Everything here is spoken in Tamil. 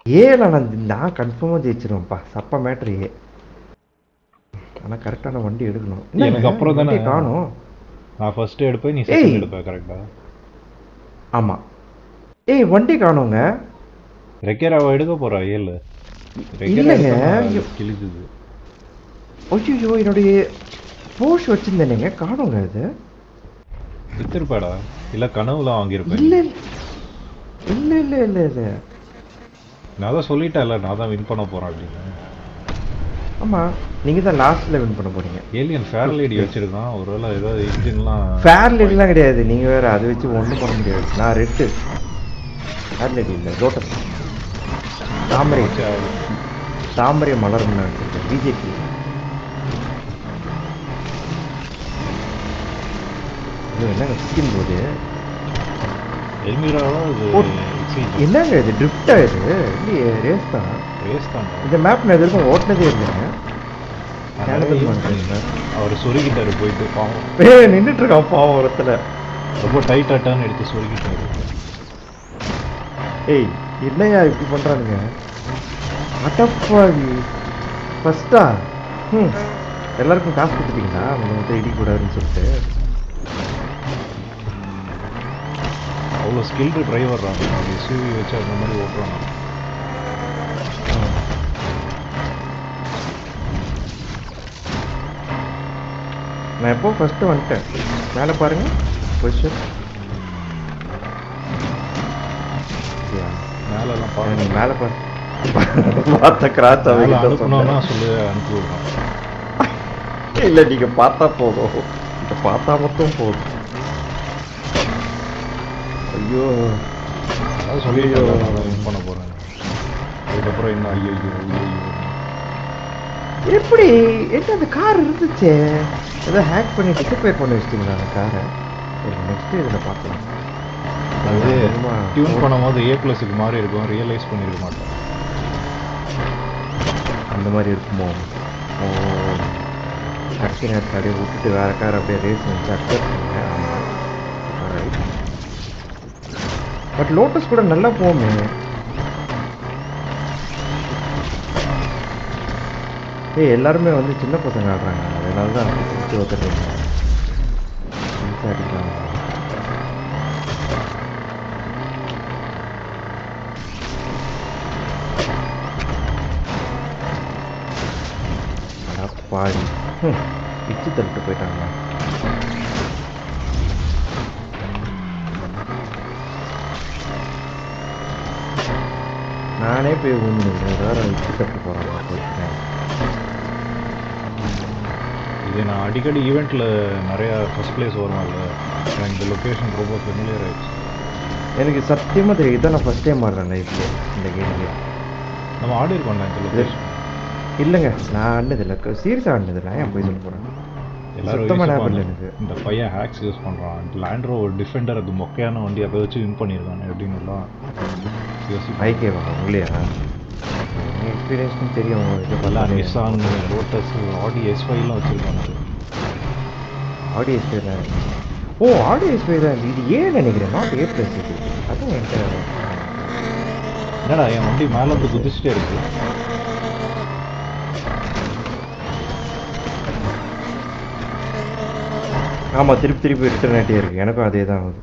ஏல நான் கன்ஃபார்மாக ஜெயிச்சிருவேன்ப்பா. சப்ப மேட்ரு ஏ. ஆனால் கரெக்டான வண்டி எடுக்கணும். எனக்கு அப்புறம் தானே காணும். நான் ஃபர்ஸ்ட் எடுப்பேன், நீ செகண்ட் எடுப்ப. கரெக்டா? ஆமாம். ஏய் வண்டி காணோங்க. ரெக்கேராவை எடுக்க போறா ஏழு. இல்லைங்க கிழிக்குது. ஐயோ என்னுடைய போஷ் வச்சிருந்தேனுங்க, காணோங்க அது. வித்திருப்பாடா இல்ல கனவுல வாங்கியிருப்பேன். இல்ல இல்ல இல்ல இல்ல இல்ல நான் தான் சொல்லிட்டேன்ல, நான் தான் வின் பண்ண போறேன் அப்படின்னு. ஆமா நீங்க தான் லாஸ்ட்ல வின் பண்ண போறீங்க. ஏலியன் ஃபேர் லேடி வச்சிருக்கான், ஒருவேளை ஏதாவது இன்ஜின்லாம். ஃபேர் லேடிலாம் கிடையாது, நீங்க வேற அதை வச்சு ஒன்றும் பண்ண முடியாது. நான் ரெட்டு ஃபேர் லேடி இல்லை, லோட்டஸ் தாமரை. தாமரை மலரும் வச்சிருக்கேன் பிஜேபி. என்னங்க சிக்கின் போது என்னங்க இது ட்ரிஃப்டா? இது இல்லையே, ரேஸ் தான். ரேஸ் தான். இந்த மேப் நான் எதுக்கும் ஓட்டினதே இல்லைங்க. அவர் சொருகிட்டாரு போயிட்டு, பாவம் நின்றுட்டு இருக்கான் பாவம் ஒருத்துல. ரொம்ப டைட்டா டர்ன் எடுத்து சொருகிட்டாரு. ஏய் என்னையா இப்படி பண்றானுங்க? அடப்பாவி ஃபர்ஸ்டா. எல்லாருக்கும் காசு கொடுத்துட்டீங்களா அவங்க வந்து இடிக்கூடாதுன்னு சொல்லிட்டு? அவ்வளோ ஸ்கில்டு டிரைவர் தான், எஸ்யூவி வச்சு அந்த மாதிரி ஓட்டுறாங்க. நான் எப்போ ஃபர்ஸ்ட் வந்துட்டேன். மேலே பாருங்க பொசிஷன். மேலெல்லாம் பாருங்க. நீ மேலே பார்த்த கிராஸ் அனுப்பணும்னா சொல்லு, அனுப்பி விடுறோம். இல்லை நீங்கள் பார்த்தா போதும், இதை பார்த்தா மட்டும் போதும். ஐயோ அதான் சொல்லியோ வின் பண்ண போகிறேன். அதுக்கப்புறம் என்ன ஐயோ ஐயோ எப்படி என்ன அந்த கார் இருந்துச்சு, ஏதோ ஹேக் பண்ணி டிசப்பேர் பண்ணி வச்சிட்டீங்களா அந்த காரை? நெக்ஸ்ட் இதில் பார்க்கலாம். அது டியூன் பண்ணும்போது A+க்கு மாதிரி இருக்கும், ரியலைஸ் பண்ணியிருக்க மாட்டோம். அந்த மாதிரி இருக்குமோ? ஓ கடைசி நேரத்தில் அப்படியே விட்டுட்டு வேற கார் அப்படியே ரேஸ் வச்சு அக்செப்ட் பண்ணுறேன். ஆமாம் ரைட். பட் லோட்டஸ் கூட நல்லா போகுமே. ஏய் எல்லாருமே வந்து சின்ன பசங்க ஆடுறாங்க, அதனால தான் பிடிச்சி வைக்கிறீங்க. அடிக்கலாம். பாடி பிச்சு தள்ளிட்டு போயிட்டாங்க. நானே போய் ஒன்று வேற பிச்சு தட்டு போகிறேன். இது நான் அடிக்கடி ஈவெண்ட்டில் நிறையா ஃபர்ஸ்ட் பிளேஸ் வருவாங்கல்ல, எனக்கு இந்த லொக்கேஷன் ரொம்ப ஃபெமிலியர் ஆகிடுச்சு. எனக்கு சத்தியமாக தெரியும், இதான் நான் ஃபஸ்ட் டைம் ஆடுறேன் லைஃப்ல இந்த கேம்லேயே. நம்ம ஆடி இருக்கோம்ல இந்த லொக்கேஷன். இல்லைங்க நான் ஆடினதில்லை, சீரியஸாக ஆடினதில்லை. ஏன் போய் சொல்ல போகிறேன்? எல்லாரும் எனக்கு இந்த பையன் ஹேக்ஸ் யூஸ் பண்ணுறான், லேண்ட் ரோவர் டிஃபெண்டர், அது மொக்கையான வண்டி, அதை வச்சு வின் பண்ணியிருக்கானே அப்படின்னு எல்லாம் யோசிப்பேன். ஐகேவா உங்களையா? எக்ஸ்பீரியன்ஸ்னு தெரியும் உங்களுக்கு. எல்லாம் நிசான், லோட்டஸ், ஆடி S5லாம் வச்சுருக்காங்க. ஆடி S5 தான். ஓ ஆடி S5 தான் இது. ஏன் நினைக்கிறேன் நாட் A+. இது அதுவும் என்கிட்ட என்னடா என் வண்டி மேலே வந்து குதிச்சுட்டே இருக்கு. ஆமாம் திருப்பி திருப்பி ரிட்டர்ன் ஆகிட்டே இருக்கு. எனக்கும் அதே தான் ஆகுது.